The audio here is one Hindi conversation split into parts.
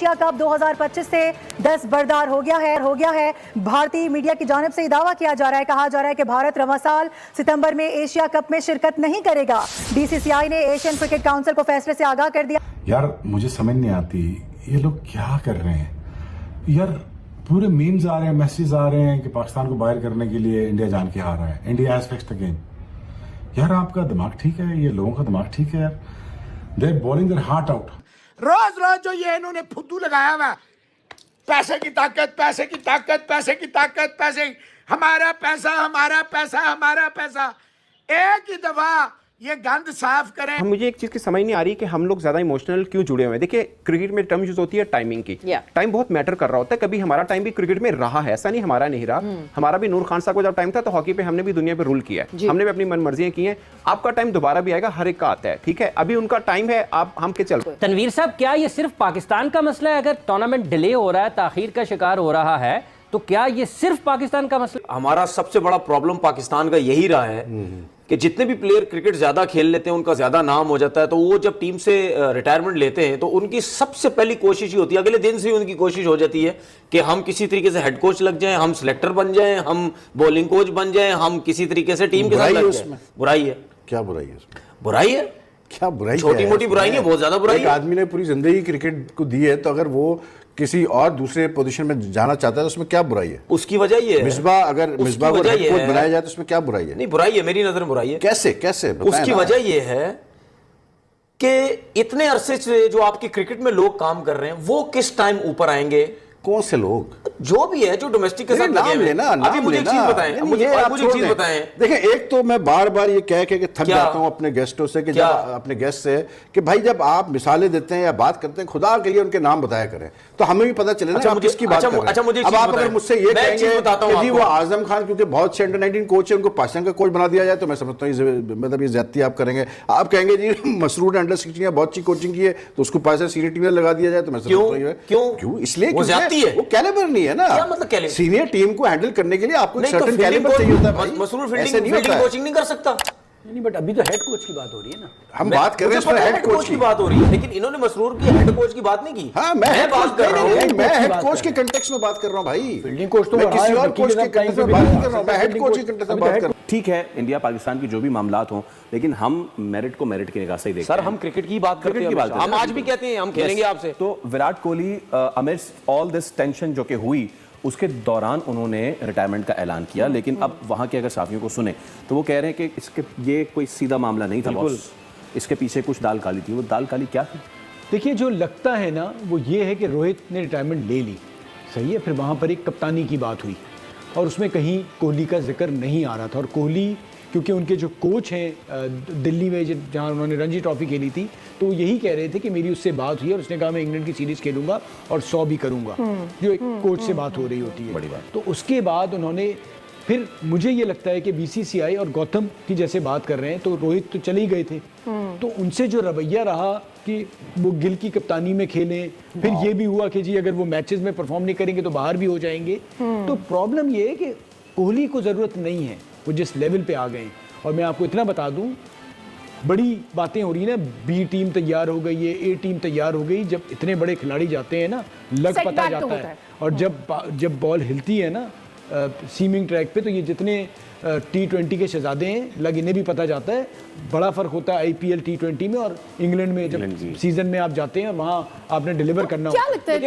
एशिया कप 2025 से दस्तबरदार हो गया है। भारतीय मीडिया की जानिब से दावा किया जा रहा है, कहा जा रहा है कि भारत रवां साल सितंबर में एशिया कप में शिरकत नहीं करेगा। बीसीसीआई ने एशियन क्रिकेट काउंसिल को फैसले से आगाह कर दिया। यार मुझे समझ नहीं आती ये लोग क्या कर रहे हैं यार। पूरे मीम्स आ रहे हैं, मैसेज आ रहे हैं कि पाकिस्तान को बाहर करने के लिए इंडिया जान के हार रहा है, India has fixed the game. यार आपका दिमाग ठीक है, ये लोगों का दिमाग ठीक है यार। They are bowling their heart out. रोज रोज जो ये इन्होंने फुद्दू लगाया हुआ, पैसे की ताकत, पैसे की ताकत, पैसे की ताकत, पैसे, हमारा पैसा, हमारा पैसा, हमारा पैसा। एक ही दफा ये गंद साफ करें। मुझे एक चीज की समझ नहीं आ रही कि हम लोग ज्यादा इमोशनल क्यों जुड़े हुए हैं। देखिए क्रिकेट में टर्म यूज होती है टाइमिंग की। टाइम बहुत मैटर कर रहा होता है। कभी हमारा टाइम भी क्रिकेट में रहा है, ऐसा नहीं हमारा नहीं रहा। हमारा भी नूर खान साहब को जब टाइम था तो हॉकी पे हमने भी दुनिया पे रूल किया है, हमने भी अपनी मनमर्जियां की हैं। आपका टाइम दोबारा भी आएगा, हर एक का आता है, ठीक है। अभी उनका टाइम है, आप हम के चल। तनवीर साहब, क्या ये सिर्फ पाकिस्तान का मसला है? अगर टूर्नामेंट डिले हो रहा है, ताखीर का शिकार हो रहा है, तो क्या ये सिर्फ पाकिस्तान का मसला? हमारा सबसे बड़ा प्रॉब्लम पाकिस्तान का यही रहा है कि जितने भी प्लेयर क्रिकेट ज्यादा खेल लेते हैं, उनका ज्यादा नाम हो जाता है, तो वो जब टीम से रिटायरमेंट लेते हैं तो उनकी सबसे पहली कोशिश ही होती है, अगले दिन से ही उनकी कोशिश हो जाती है कि हम किसी तरीके से हेड कोच लग जाएं, हम सिलेक्टर बन जाएं, हम बॉलिंग कोच बन जाएं, हम किसी तरीके से टीम के साथ लग जाएं। बुराई है। क्या बुराई है उसमें? बुराई है, क्या बुराई? छोटी मोटी बुराई नहीं है, बहुत ज्यादा बुराई है। एक आदमी ने पूरी जिंदगी क्रिकेट को दी है, तो अगर वो किसी और दूसरे पोजीशन में जाना चाहता है तो उसमें क्या बुराई है? उसकी वजह ये है, मिसबाह अगर मिसबाह को हेड कोच बनाया जाए तो उसमें क्या बुराई है? नहीं, बुराई है, मेरी नजर में बुराई है। कैसे कैसे? उसकी वजह ये है कि इतने अरसे से जो आपके क्रिकेट में लोग काम कर रहे हैं, वो किस टाइम ऊपर आएंगे? कौन से लोग? जो भी है, जो डोमेस्टिक के साथ लगे हुए हैं। अभी मुझे एक चीज बताएं, मुझे एक चीज बताएं। देखिए, एक तो मैं बार बार ये कह के थक जाता हूं अपने गेस्टों से कि जब अपने गेस्ट से कि भाई जब आप मिसालें देते हैं या बात करते हैं, खुदा के लिए उनके नाम बताया करें तो हमें भी पता चले ना हम किसकी बात कर रहे हैं। अब आप अगर मुझसे ये कहेंगे कि जी वो आजम खान क्योंकि बहुत से अंडर-19 कोच है, उनको पाकिस्तान का कोच बना दिया जाए, तो मैं समझता हूँ मतलब ये ज्यादती आप करेंगे। आप कहेंगे जी मसरूर ने अंडर-16 बहुत अच्छी कोचिंग की है तो उसको पाकिस्तान सीनियर टीम में लगा दिया जाए, तो मैं समझता हूँ क्यों? इसलिए वो कैलिबर नहीं है ना। क्या मतलब कैलिबर? सीनियर टीम को हैंडल करने के लिए आपको एक सर्टेन कैलिबर चाहिए होता है भाई। मसरूर फील्डिंग कोचिंग नहीं कर सकता। नहीं, बट अभी तो हेड कोच की बात हो रही है ना। हम बात कर रहे हैं हेड कोच की बात हो रही है, लेकिन इन्होंने मसरूर की हेड कोच की बात नहीं की। हाँ, मैं बात कर रहा हूँ, मैं हेड कोच के कंटेक्स्ट में बात कर रहा हूँ भाई। फील्डिंग कोच तो किसी और कोच के कंटेक्स्ट में बात कर रहा हूँ, मैं हेड कोच के कंटेक्स्ट में बात कर रहा हूँ। ठीक है, इंडिया पाकिस्तान की जो भी मामलात हों, लेकिन हम मेरिट को मेरिट की निगाह से ही देखते हैं। हैं। सर, हम क्रिकेट की बात करते हैं, हम आज भी कहते हैं हम खेलेंगे आपसे। तो Virat Kohli amidst all this tension जो कि हुई, उसके दौरान उन्होंने रिटायरमेंट का ऐलान किया, लेकिन अब वहाँ के अगर साथियों को सुने तो वो कह रहे हैं कि इसके ये कोई सीधा मामला नहीं था बॉस, इसके पीछे कुछ दाल काली थी। वो दाल काली क्या थी? देखिए, जो लगता है ना वो ये है कि रोहित ने रिटायरमेंट ले ली, सही है, फिर वहाँ पर एक कप्तानी की बात हुई और उसमें कहीं कोहली का जिक्र नहीं आ रहा था। और कोहली क्योंकि उनके जो कोच हैं दिल्ली में जहाँ उन्होंने रणजी ट्रॉफी खेली थी, तो वो यही कह रहे थे कि मेरी उससे बात हुई और उसने कहा मैं इंग्लैंड की सीरीज़ खेलूंगा और 100 भी करूंगा, जो एक कोच से बात हो रही होती है। बड़ी बात। तो उसके बाद उन्होंने फिर मुझे ये लगता है कि बीसीसीआई और गौतम की जैसे बात कर रहे हैं, तो रोहित तो चले ही गए थे, तो उनसे जो रवैया रहा कि वो गिल की कप्तानी में खेलें, फिर ये भी हुआ कि जी अगर वो मैचेस में परफॉर्म नहीं करेंगे तो बाहर भी हो जाएंगे। तो प्रॉब्लम ये है कि कोहली को ज़रूरत नहीं है, वो जिस लेवल पे आ गए। और मैं आपको इतना बता दूं, बड़ी बातें हो रही है ना, बी टीम तैयार हो गई है, ए टीम तैयार हो गई। जब इतने बड़े खिलाड़ी जाते हैं ना, लग पता जाता है। और जब बॉल हिलती है ना सीमिंग ट्रैक पे, तो ये जितने T20 के शहजादे हैं, लग इन्हें भी पता जाता है। बड़ा फ़र्क होता है IPL T20 में और इंग्लैंड में। जब सीजन में आप जाते हैं और वहाँ आपने डिलीवर करना क्या लगता है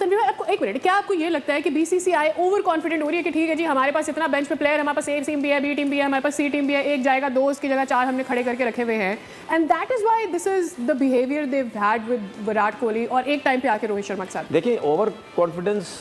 तनवीर भाई, आपको एक मिनट, क्या आपको ये लगता है कि बीसीसीआई ओवर कॉन्फिडेंट हो रही है कि ठीक है जी हमारे पास इतना बेंच पे प्लेयर, हमारे पास ए टीम भी है, बी टीम भी है, हमारे पास सी टीम भी है, एक जाएगा, दो उसकी जगह 4 हमने खड़े करके रखे हुए हैं, and that is why this is the behaviour they had with Virat Kohli और एक टाइम पे आके रोहित शर्मा के साथ? देखिए, ओवर कॉन्फिडेंस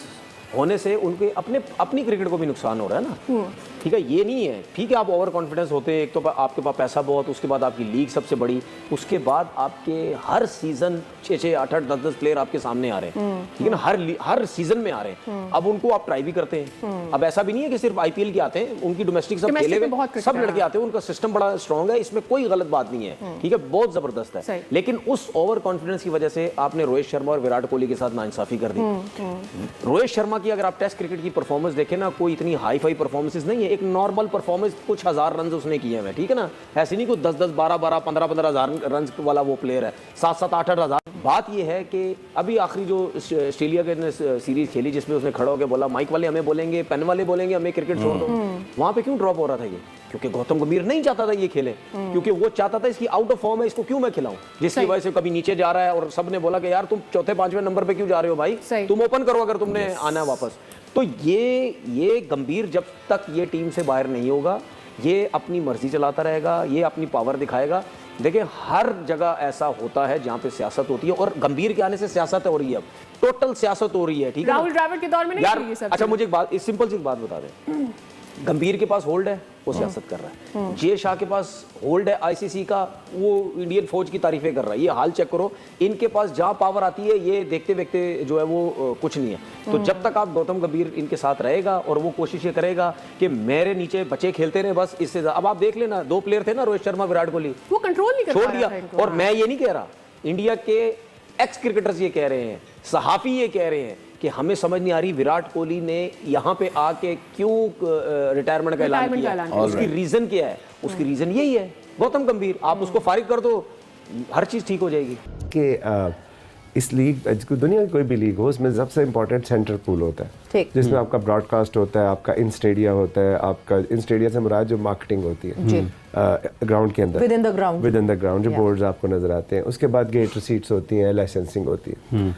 होने से उनके अपनी क्रिकेट को भी नुकसान हो रहा है ना। ठीक है, ये नहीं है, ठीक है, आप ओवर कॉन्फिडेंस होते हैं, एक तो आपके पास पैसा बहुत, उसके बाद आपकी लीग सबसे बड़ी, उसके बाद आपके हर सीजन 6-6, 8-8, 10-10 प्लेयर आपके सामने आ रहे हैं, ठीक है ना, हर सीजन में आ रहे हैं। अब उनको आप ट्राई भी करते हैं। अब ऐसा भी नहीं है कि सिर्फ IPL के आते हैं, उनकी डोमेस्टिक सब खेले हुए सब लड़के आते हैं, उनका सिस्टम बड़ा स्ट्रॉन्ग है, इसमें कोई गलत बात नहीं है, ठीक है, बहुत जबरदस्त है। लेकिन उस ओवर कॉन्फिडेंस की वजह से आपने रोहित शर्मा और विराट कोहली के साथ नाइंसाफी कर दी। रोहित शर्मा की अगर आप टेस्ट क्रिकेट की परफॉर्मेंस देखें ना, कोई इतनी हाई फाई परफॉर्मेंसेस नहीं है, एक नॉर्मल परफॉर्मेंस, कुछ हजार रन उसने किए हैं, ठीक है ना, ऐसे नहीं कोई 10-10, 12-12, 15-15 हजार रन वाला वो प्लेयर है, 7-7, 8-8 हजार। बात ये है कि अभी आखिरी जो ऑस्ट्रेलिया के ने सीरीज खेली जिसमें उसने खड़ा होकर बोला माइक वाले हमें बोलेंगे, पेन वाले बोलेंगे हमें क्रिकेट छोड़ दो, वहां पे क्यों ड्रॉप हो रहा था ये? क्योंकि गौतम गंभीर नहीं चाहता था ये खेले, क्योंकि वो चाहता था इसकी आउट ऑफ फॉर्म है, इसको क्यों मैं खिलाऊं, जिसकी वजह से कभी नीचे जा रहा है और सबने बोला कि यार तुम चौथे पांचवें नंबर पे क्यों जा रहे हो भाई, तुम ओपन करो अगर तुमने आना है वापस। तो ये गंभीर जब तक ये टीम से बाहर नहीं होगा, ये अपनी मर्जी चलाता रहेगा, ये अपनी पावर दिखाएगा। देखिए हर जगह ऐसा होता है जहां पे सियासत होती है, और गंभीर के आने से सियासत हो रही है, अब टोटल सियासत हो रही है, ठीक है। राहुल द्रविड़ के दौर में नहीं हुई ये सब। अच्छा मुझे एक बात, सिंपल सी बात बता दें, गंभीर के पास होल्ड है, वो सियासत कर रहा है। जे शाह के पास होल्ड है आईसीसी का, वो इंडियन फौज की तारीफें कर रहा है। ये हाल चेक करो, इनके पास जहां पावर आती है ये देखते देखते जो है वो कुछ नहीं है। तो जब तक आप गौतम गंभीर इनके साथ रहेगा और वो कोशिश ये करेगा कि मेरे नीचे बच्चे खेलते रहे बस, इससे अब आप देख लेना 2 प्लेयर थे ना, रोहित शर्मा विराट कोहली, वो कंट्रोल नहीं कर छोड़ पा दिया। रहा था और मैं ये नहीं कह रहा, इंडिया के एक्स क्रिकेटर्स ये कह रहे हैं, सहाफी ये कह रहे हैं कि हमें समझ नहीं आ रही विराट कोहली ने यहाँ पे आके क्यों रिटायरमेंट का ऐलान किया, उसकी रीजन क्या है? उसकी रीजन यही है गौतम गंभीर, आप उसको फारिग कर दो, हर चीज ठीक हो जाएगी। कि इस लीग, दुनिया की कोई भी लीग हो, उसमें सबसे इंपॉर्टेंट सेंटर पूल होता है, जिसमें आपका ब्रॉडकास्ट होता है, आपका इन स्टेडिया होता है, आपका इन स्टेडिया से मुराद जो मार्केटिंग होती है ग्राउंड के अंदर, विद इन द ग्राउंड जो बोर्ड्स आपको नजर आते हैं, उसके बाद गेट रिसीट्स होती हैं, लाइसेंसिंग होती है।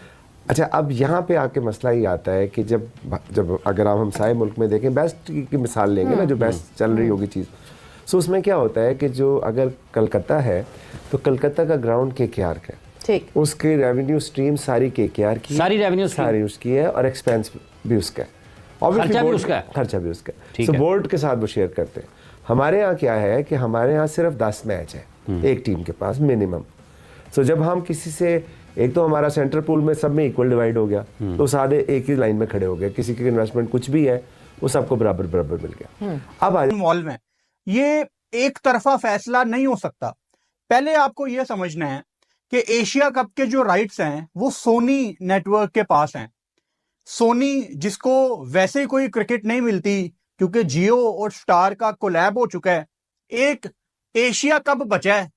अच्छा, अब यहाँ पे आके मसला ये आता है कि जब अगर आप हमसाए मुल्क में देखें, बेस्ट की मिसाल लेंगे ना, जो बेस्ट चल रही होगी चीज़, सो उसमें क्या होता है कि जो अगर कलकत्ता है तो कलकत्ता का ग्राउंड KKR का है, ठीक, उसकी रेवेन्यू स्ट्रीम सारी KKR की, सारी रेवेन्यू सारी उसकी है, और एक्सपेंस भी उसका है, खर्चा भी उसका है, सो बोर्ड के साथ वो शेयर करते हैं। हमारे यहाँ क्या है कि हमारे यहाँ सिर्फ 10 मैच है एक टीम के पास मिनिमम। सो जब हम किसी से, एक तो हमारा सेंटर पूल में सब में इक्वल डिवाइड हो गया, तो सारे एक ही लाइन में खड़े हो गए, किसी की इन्वेस्टमेंट कुछ भी है वो सबको बराबर बराबर मिल गया। अब इन्वॉल्व है, ये एक तरफा फैसला नहीं हो सकता। पहले आपको यह समझना है कि एशिया कप के जो राइट्स हैं वो सोनी नेटवर्क के पास हैं। सोनी, जिसको वैसे कोई क्रिकेट नहीं मिलती क्योंकि जियो और स्टार का कोलैब हो चुका है, एक एशिया कप बचा है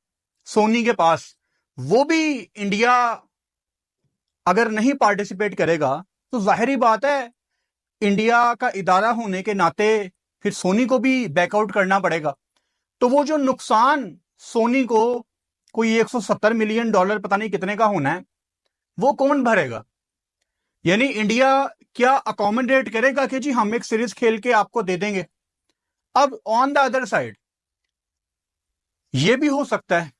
सोनी के पास, वो भी इंडिया अगर नहीं पार्टिसिपेट करेगा तो जाहिर बात है इंडिया का इदारा होने के नाते फिर सोनी को भी बैकआउट करना पड़ेगा। तो वो जो नुकसान सोनी को कोई $170 मिलियन पता नहीं कितने का होना है, वो कौन भरेगा? यानी इंडिया क्या अकोमोडेट करेगा कि जी हम एक सीरीज खेल के आपको दे देंगे? अब ऑन द अदर साइड ये भी हो सकता है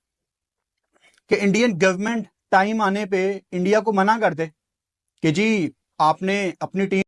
कि इंडियन गवर्नमेंट टाइम आने पे इंडिया को मना कर दे कि जी आपने अपनी टीम